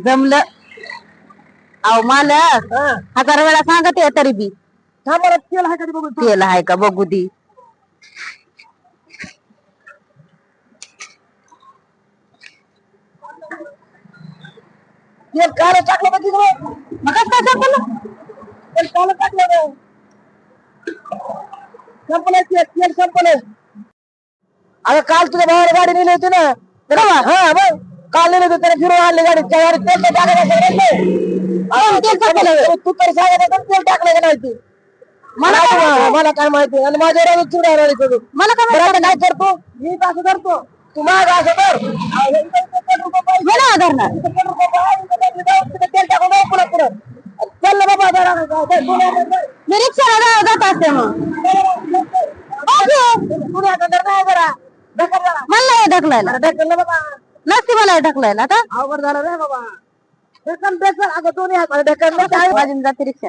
जमलं. अहो मालक 1000 वेळा सांगत आहे तरी बी. तेल आहे का ते बघू. तेल आहे का बघू दी. तेल काल टाकलं बघ तिकडे. मग काय टाकलं? तेल काल टाकलं. संपलं तेल संपलं. अगं काल तुझ्या भावाला गाडी नेली होती ना. हा बघ काल नेली होती त्याने फिरून आणली गाडी. त्या गाडीत तेल टाकायचं. तू तर सांगायचं तेल टाकलं का नाही तू. मला काय माहिती. आणि माझ्या राहून चुडा राहिली. मला काय बरं काय करतो मी असं करतो. तू माझं असं कर. तेल टाकून जाऊ पुढं पुढं. चल ना बाबा मी रिक्षाला जात असते मग. मला नाही ढकलायला. ढकललं बाबा. नसते मला ढकलायला आता. अवघड झालं रे बाबा. ढकल ढकल. अगं दोन्ही हात ढकल माझी जाते रिक्षा.